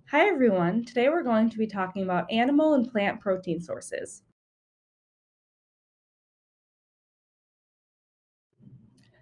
Hi everyone, today we're going to be talking about animal and plant protein sources.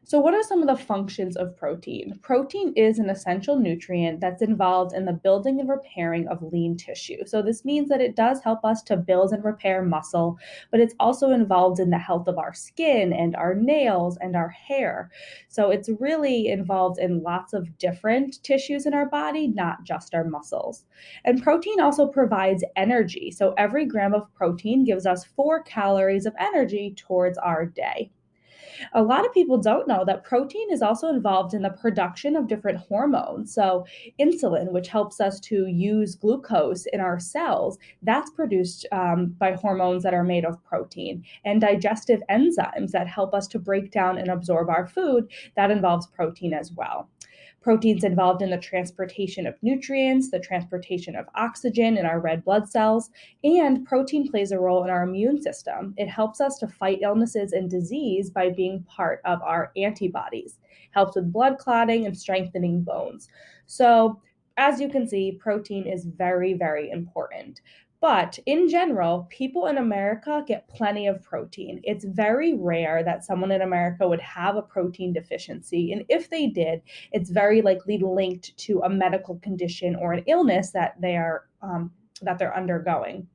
So, what are some of the functions of protein? Protein is an essential nutrient that's involved in the building and repairing of lean tissue. So, this means that it does help us to build and repair muscle, but it's also involved in the health of our skin and our nails and our hair. So, it's really involved in lots of different tissues in our body, not just our muscles. And protein also provides energy. So, every gram of protein gives us 4 calories of energy towards our day. A lot of people don't know that protein is also involved in the production of different hormones. So, insulin, which helps us to use glucose in our cells, that's produced by hormones that are made of protein. And digestive enzymes that help us to break down and absorb our food, that involves protein as well. Proteins involved in the transportation of nutrients, the transportation of oxygen in our red blood cells, and protein plays a role in our immune system. It helps us to fight illnesses and disease by being part of our antibodies, helps with blood clotting and strengthening bones. So, as you can see, protein is very, very important. But in general, people in America get plenty of protein. It's very rare that someone in America would have a protein deficiency. And if they did, it's very likely linked to a medical condition or an illness that they're undergoing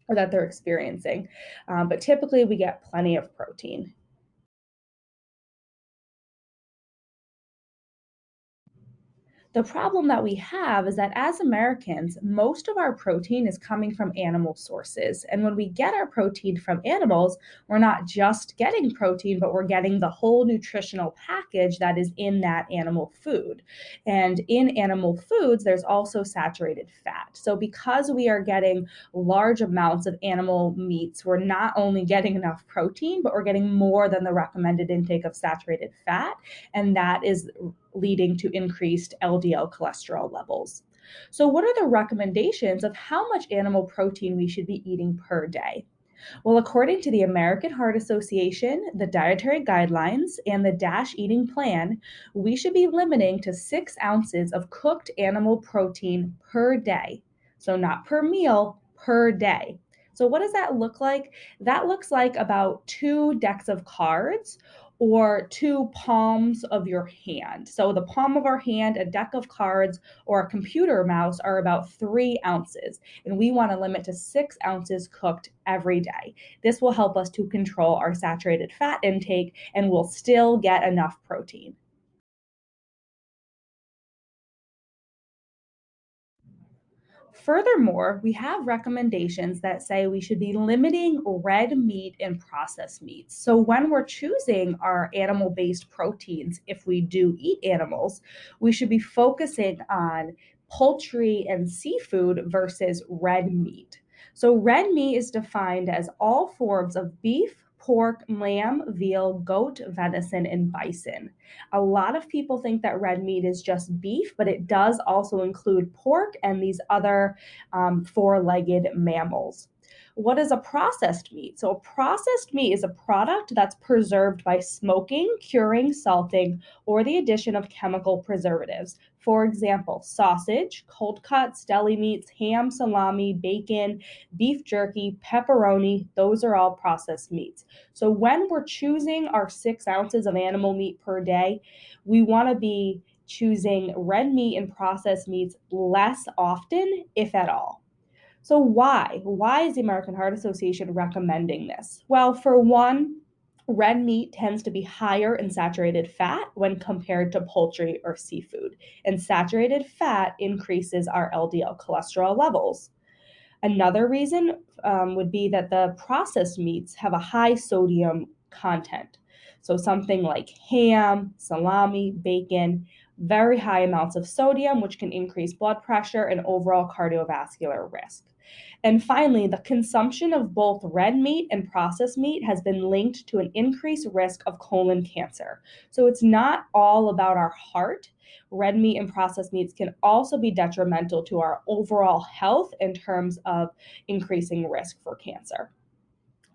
or that they're experiencing. But typically, we get plenty of protein. The problem that we have is that as Americans, most of our protein is coming from animal sources. And when we get our protein from animals, we're not just getting protein, but we're getting the whole nutritional package that is in that animal food. And in animal foods, there's also saturated fat. So because we are getting large amounts of animal meats, we're not only getting enough protein, but we're getting more than the recommended intake of saturated fat. And that is leading to increased LDL cholesterol levels. So, what are the recommendations of how much animal protein we should be eating per day? Well, according to the American Heart Association, the Dietary Guidelines, and the DASH eating plan, we should be limiting to 6 ounces of cooked animal protein per day. So, not per meal, per day. So, what does that look like? That looks like about 2 decks of cards or 2 palms of your hand. So, the palm of our hand, a deck of cards, or a computer mouse are about 3 ounces, and we want to limit to 6 ounces cooked every day. This will help us to control our saturated fat intake and we'll still get enough protein. Furthermore, we have recommendations that say we should be limiting red meat and processed meats. So, when we're choosing our animal based proteins, if we do eat animals, we should be focusing on poultry and seafood versus red meat. So, red meat is defined as all forms of beef, pork, lamb, veal, goat, venison, and bison. A lot of people think that red meat is just beef, but it does also include pork and these other four-legged mammals. What is a processed meat? So, a processed meat is a product that's preserved by smoking, curing, salting, or the addition of chemical preservatives. For example, sausage, cold cuts, deli meats, ham, salami, bacon, beef jerky, pepperoni, those are all processed meats. So, when we're choosing our 6 ounces of animal meat per day, we want to be choosing red meat and processed meats less often, if at all. So, why? Why is the American Heart Association recommending this? Well, for one, red meat tends to be higher in saturated fat when compared to poultry or seafood, and saturated fat increases our LDL cholesterol levels. Another reason would be that the processed meats have a high sodium content. So, something like ham, salami, bacon, very high amounts of sodium, which can increase blood pressure and overall cardiovascular risk. And finally, the consumption of both red meat and processed meat has been linked to an increased risk of colon cancer. So, it's not all about our heart. Red meat and processed meats can also be detrimental to our overall health in terms of increasing risk for cancer.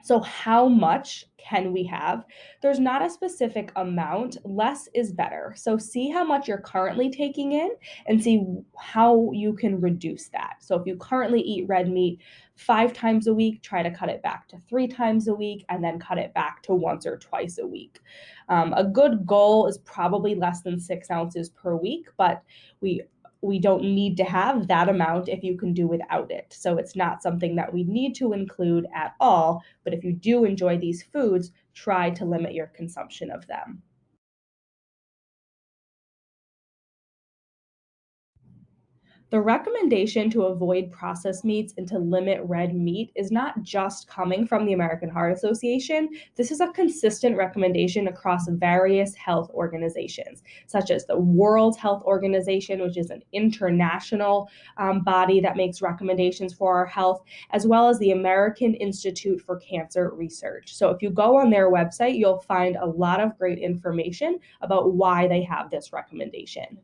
So, how much can we have? There's not a specific amount. Less is better. So, see how much you're currently taking in and see how you can reduce that. So, if you currently eat red meat 5 times a week, try to cut it back to 3 times a week and then cut it back to once or twice a week. A good goal is probably less than 6 ounces per week, but we we don't need to have that amount if you can do without it. So it's not something that we need to include at all. But if you do enjoy these foods, try to limit your consumption of them. The recommendation to avoid processed meats and to limit red meat is not just coming from the American Heart Association. This is a consistent recommendation across various health organizations, such as the World Health Organization, which is an international body that makes recommendations for our health, as well as the American Institute for Cancer Research. So if you go on their website, you'll find a lot of great information about why they have this recommendation.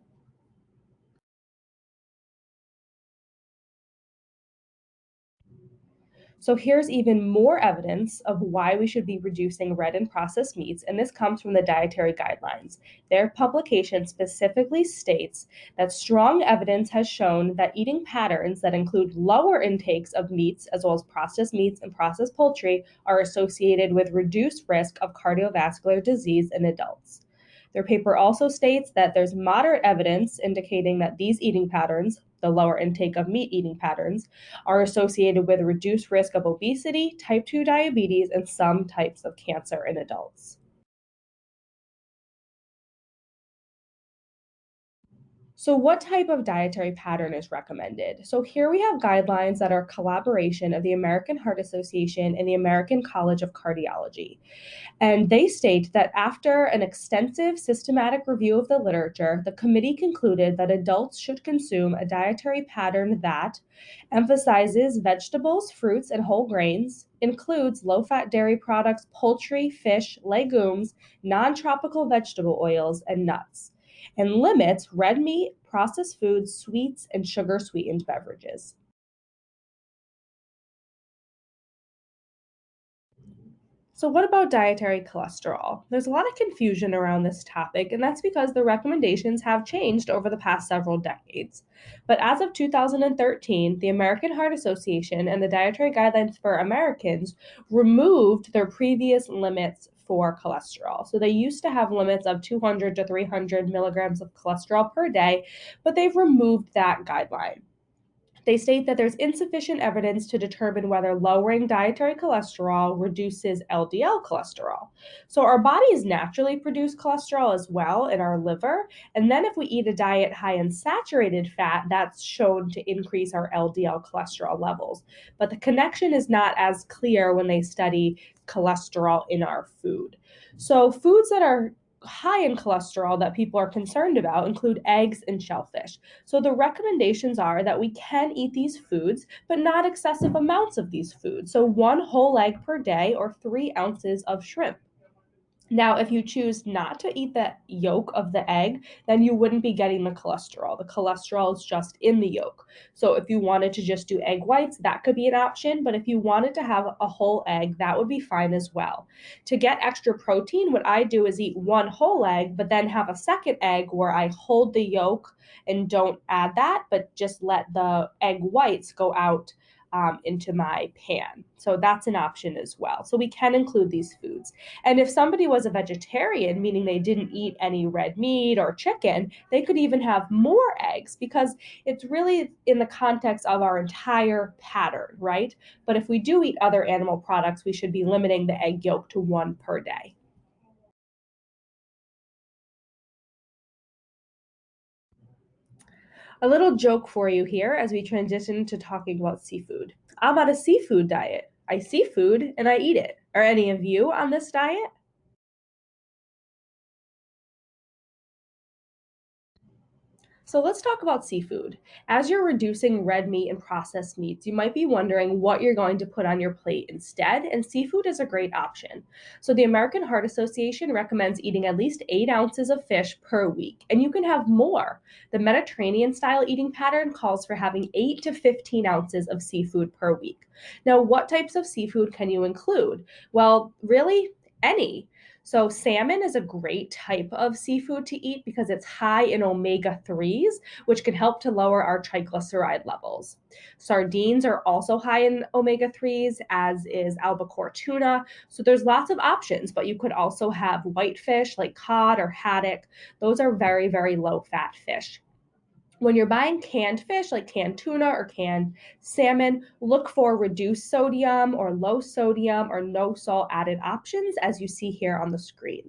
So here's even more evidence of why we should be reducing red and processed meats, and this comes from the dietary guidelines. Their publication specifically states that strong evidence has shown that eating patterns that include lower intakes of meats, as well as processed meats and processed poultry, are associated with reduced risk of cardiovascular disease in adults. Their paper also states that there's moderate evidence indicating that these eating patterns, the lower intake of meat eating patterns, are associated with a reduced risk of obesity, type 2 diabetes, and some types of cancer in adults. So, what type of dietary pattern is recommended? So, here we have guidelines that are collaboration of the American Heart Association and the American College of Cardiology. And they state that after an extensive systematic review of the literature, the committee concluded that adults should consume a dietary pattern that emphasizes vegetables, fruits, and whole grains, includes low fat dairy products, poultry, fish, legumes, non tropical vegetable oils, and nuts, and limits red meat, processed foods, sweets, and sugar sweetened beverages. So, what about dietary cholesterol? There's a lot of confusion around this topic, and that's because the recommendations have changed over the past several decades. But as of 2013, the American Heart Association and the Dietary Guidelines for Americans removed their previous limits for cholesterol. So, they used to have limits of 200 to 300 milligrams of cholesterol per day, but they've removed that guideline. They state that there's insufficient evidence to determine whether lowering dietary cholesterol reduces LDL cholesterol. So, our bodies naturally produce cholesterol as well in our liver. And then, if we eat a diet high in saturated fat, that's shown to increase our LDL cholesterol levels. But the connection is not as clear when they study cholesterol in our food. So, foods that are high in cholesterol that people are concerned about include eggs and shellfish. So the recommendations are that we can eat these foods, but not excessive amounts of these foods. So 1 whole egg per day or 3 ounces of shrimp. Now, if you choose not to eat the yolk of the egg, then you wouldn't be getting the cholesterol. The cholesterol is just in the yolk. So, if you wanted to just do egg whites, that could be an option. But if you wanted to have a whole egg, that would be fine as well. To get extra protein, what I do is eat 1 whole egg, but then have a second egg where I hold the yolk and don't add that, but just let the egg whites go out into my pan. So, that's an option as well. So, we can include these foods. And if somebody was a vegetarian, meaning they didn't eat any red meat or chicken, they could even have more eggs because it's really in the context of our entire pattern, right? But if we do eat other animal products, we should be limiting the egg yolk to one per day. A little joke for you here as we transition to talking about seafood. I'm on a seafood diet. I see food and I eat it. Are any of you on this diet? So let's talk about seafood. As you're reducing red meat and processed meats, you might be wondering what you're going to put on your plate instead, and seafood is a great option. So the American Heart Association recommends eating at least 8 ounces of fish per week, and you can have more. The Mediterranean style eating pattern calls for having 8 to 15 ounces of seafood per week. Now, what types of seafood can you include? Well, really, any. So, salmon is a great type of seafood to eat because it's high in omega 3s, which can help to lower our triglyceride levels. Sardines are also high in omega 3s, as is albacore tuna. So, there's lots of options, but you could also have whitefish like cod or haddock. Those are very, very low fat fish. When you're buying canned fish like canned tuna or canned salmon, look for reduced sodium or low sodium or no salt added options as you see here on the screen.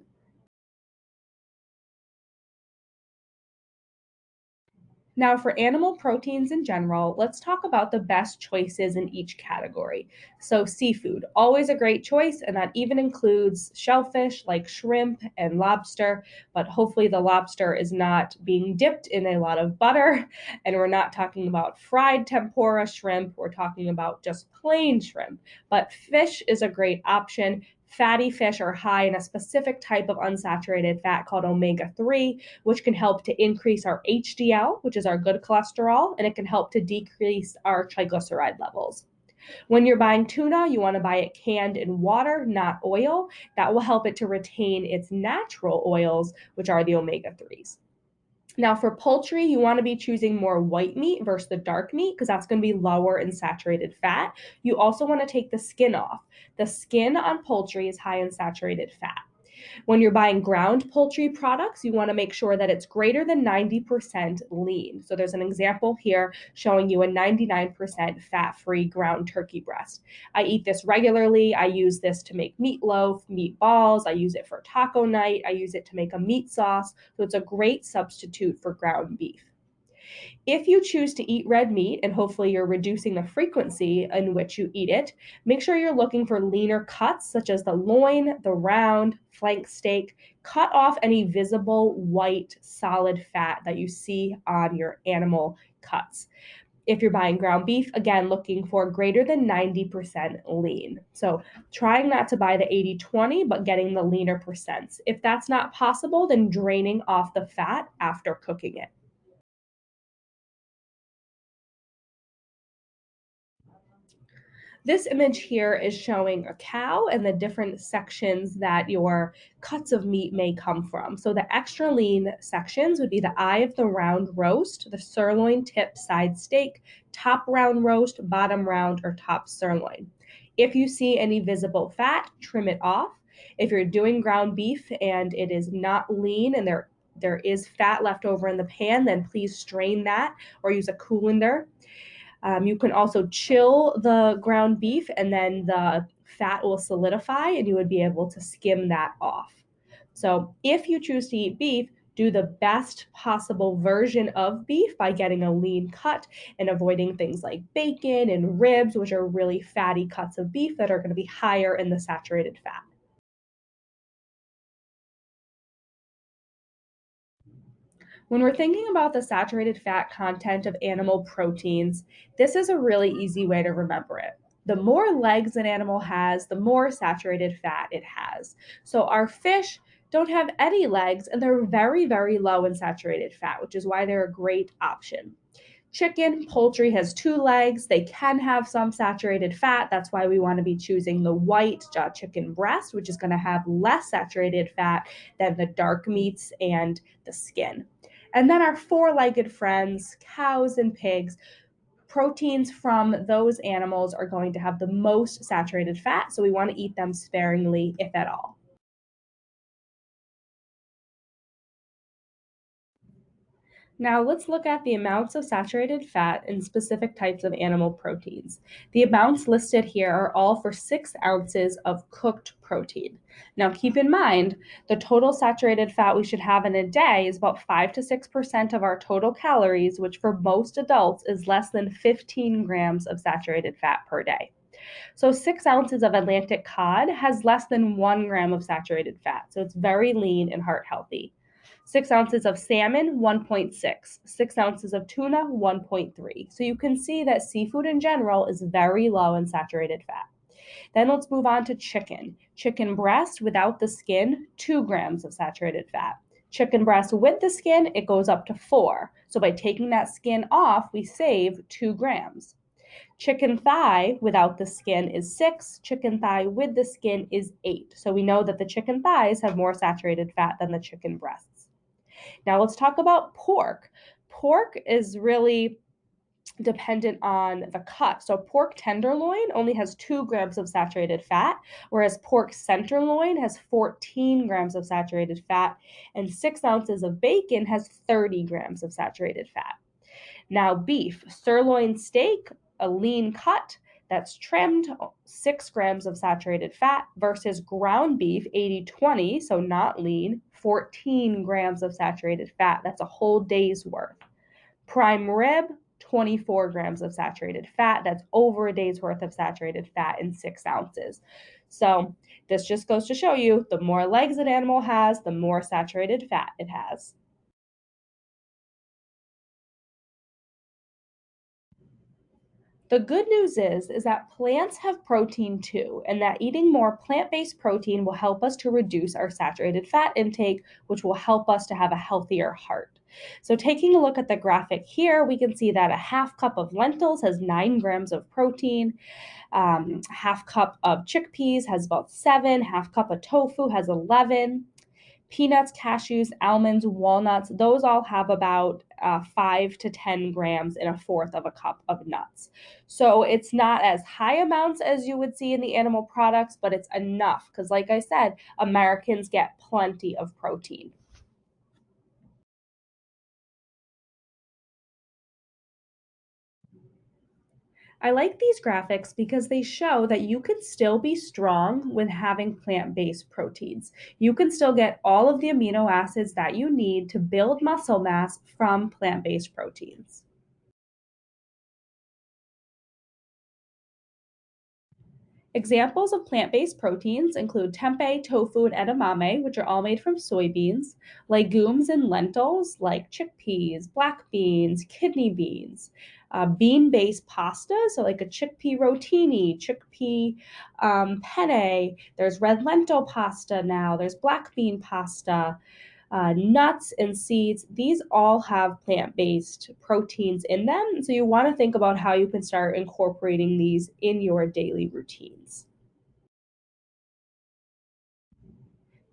Now, for animal proteins in general, let's talk about the best choices in each category. So, seafood, always a great choice, and that even includes shellfish like shrimp and lobster. But hopefully, the lobster is not being dipped in a lot of butter, and we're not talking about fried tempura shrimp, we're talking about just plain shrimp. But fish is a great option. Fatty fish are high in a specific type of unsaturated fat called omega 3, which can help to increase our HDL, which is our good cholesterol, and it can help to decrease our triglyceride levels. When you're buying tuna, you want to buy it canned in water, not oil. That will help it to retain its natural oils, which are the omega 3s. Now, for poultry, you want to be choosing more white meat versus the dark meat because that's going to be lower in saturated fat. You also want to take the skin off. The skin on poultry is high in saturated fat. When you're buying ground poultry products, you want to make sure that it's greater than 90% lean. So there's an example here showing you a 99% fat-free ground turkey breast. I eat this regularly. I use this to make meatloaf, meatballs. I use it for taco night. I use it to make a meat sauce. So it's a great substitute for ground beef. If you choose to eat red meat, and hopefully you're reducing the frequency in which you eat it, make sure you're looking for leaner cuts such as the loin, the round, flank steak. Cut off any visible white solid fat that you see on your animal cuts. If you're buying ground beef, again, looking for greater than 90% lean. So trying not to buy the 80/20, but getting the leaner percents. If that's not possible, then draining off the fat after cooking it. This image here is showing a cow and the different sections that your cuts of meat may come from. So the extra lean sections would be the eye of the round roast, the sirloin tip side steak, top round roast, bottom round, or top sirloin. If you see any visible fat, trim it off. If you're doing ground beef and it is not lean and there is fat left over in the pan, then please strain that or use a colander. You can also chill the ground beef and then the fat will solidify and you would be able to skim that off. So if you choose to eat beef, do the best possible version of beef by getting a lean cut and avoiding things like bacon and ribs, which are really fatty cuts of beef that are going to be higher in the saturated fat. When we're thinking about the saturated fat content of animal proteins, this is a really easy way to remember it. The more legs an animal has, the more saturated fat it has. So our fish don't have any legs and they're very, very low in saturated fat, which is why they're a great option. Chicken, poultry has 2 legs. They can have some saturated fat. That's why we want to be choosing the white chicken breast, which is going to have less saturated fat than the dark meats and the skin. And then our 4 legged friends, cows and pigs, proteins from those animals are going to have the most saturated fat. So we want to eat them sparingly, if at all. Now let's look at the amounts of saturated fat in specific types of animal proteins. The amounts listed here are all for 6 ounces of cooked protein. Now keep in mind, the total saturated fat we should have in a day is about 5 to 6% of our total calories, which for most adults is less than 15 grams of saturated fat per day. So 6 ounces of Atlantic cod has less than 1 gram of saturated fat. So it's very lean and heart healthy. 6 ounces of salmon, 1.6. 6 ounces of tuna, 1.3. So you can see that seafood in general is very low in saturated fat. Then let's move on to chicken. Chicken breast without the skin, 2 grams of saturated fat. Chicken breast with the skin, it goes up to 4. So by taking that skin off, we save 2 grams. Chicken thigh without the skin is 6. Chicken thigh with the skin is 8. So we know that the chicken thighs have more saturated fat than the chicken breasts. Now let's talk about pork. Pork is really dependent on the cut. So pork tenderloin only has 2 grams of saturated fat, whereas pork tenderloin has 14 grams of saturated fat, and 6 ounces of bacon has 30 grams of saturated fat. Now, beef, sirloin steak, a lean cut that's trimmed, 6 grams of saturated fat versus ground beef, 80-20, so not lean, 14 grams of saturated fat. That's a whole day's worth. Prime rib, 24 grams of saturated fat. That's over a day's worth of saturated fat in 6 ounces. So this just goes to show you the more legs an animal has, the more saturated fat it has. The good news is that plants have protein too, and that eating more plant-based protein will help us to reduce our saturated fat intake, which will help us to have a healthier heart. So taking a look at the graphic here, we can see that a half cup of lentils has 9 grams of protein. Half cup of chickpeas has about 7. Half cup of tofu has 11. Peanuts, cashews, almonds, walnuts, those all have about 5 to 10 grams in a fourth of a cup of nuts. So it's not as high amounts as you would see in the animal products, but it's enough because, like I said, Americans get plenty of protein. I like these graphics because they show that you can still be strong when having plant-based proteins. You can still get all of the amino acids that you need to build muscle mass from plant-based proteins. Examples of plant-based proteins include tempeh, tofu, and edamame, which are all made from soybeans, legumes and lentils like chickpeas, black beans, kidney beans, bean-based pasta, so like a chickpea rotini, chickpea penne. There's red lentil pasta now. There's black bean pasta. Nuts and seeds, these all have plant based proteins in them. So you want to think about how you can start incorporating these in your daily routines.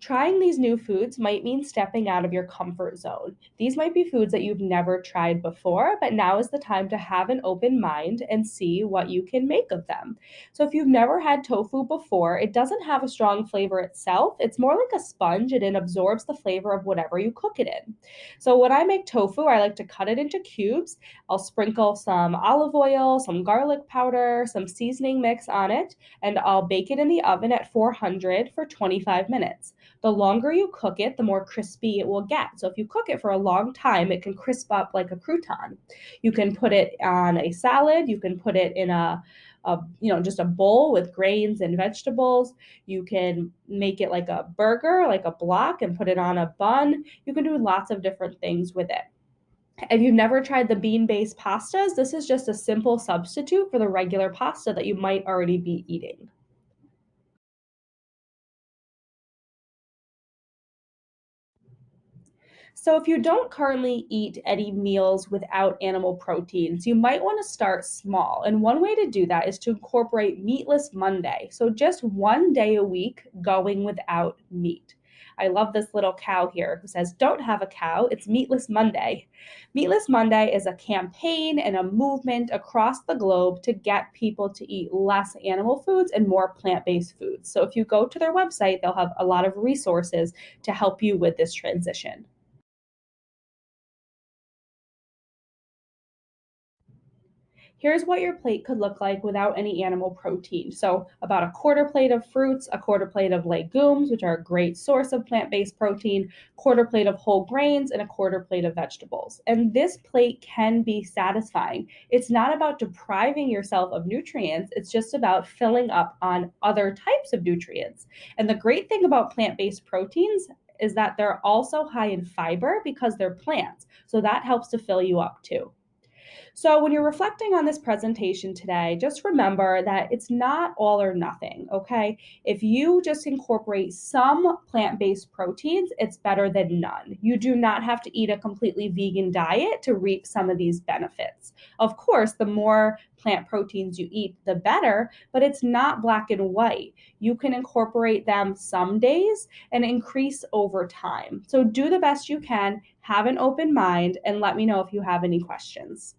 Trying these new foods might mean stepping out of your comfort zone. These might be foods that you've never tried before, but now is the time to have an open mind and see what you can make of them. So, if you've never had tofu before, it doesn't have a strong flavor itself. It's more like a sponge and it absorbs the flavor of whatever you cook it in. So, when I make tofu, I like to cut it into cubes. I'll sprinkle some olive oil, some garlic powder, some seasoning mix on it, and I'll bake it in the oven at 400 for 25 minutes. The longer you cook it, the more crispy it will get. So if you cook it for a long time, it can crisp up like a crouton. You can put it on a salad. You can put it in just a bowl with grains and vegetables. You can make it like a burger, like a block, and put it on a bun. You can do lots of different things with it. If you've never tried the bean-based pastas, this is just a simple substitute for the regular pasta that you might already be eating. So, if you don't currently eat any meals without animal proteins, you might want to start small. And one way to do that is to incorporate Meatless Monday. So, just one day a week going without meat. I love this little cow here who says, "Don't have a cow, it's Meatless Monday." Meatless Monday is a campaign and a movement across the globe to get people to eat less animal foods and more plant based foods. So, if you go to their website, they'll have a lot of resources to help you with this transition. Here's what your plate could look like without any animal protein. So, about a quarter plate of fruits, a quarter plate of legumes, which are a great source of plant based protein, quarter plate of whole grains, and a quarter plate of vegetables. And this plate can be satisfying. It's not about depriving yourself of nutrients, it's just about filling up on other types of nutrients. And the great thing about plant based proteins is that they're also high in fiber because they're plants. So that helps to fill you up too. So, when you're reflecting on this presentation today, just remember that it's not all or nothing, okay? If you just incorporate some plant based proteins, it's better than none. You do not have to eat a completely vegan diet to reap some of these benefits. Of course, the more plant proteins you eat, the better, but it's not black and white. You can incorporate them some days and increase over time. So, do the best you can, have an open mind, and let me know if you have any questions.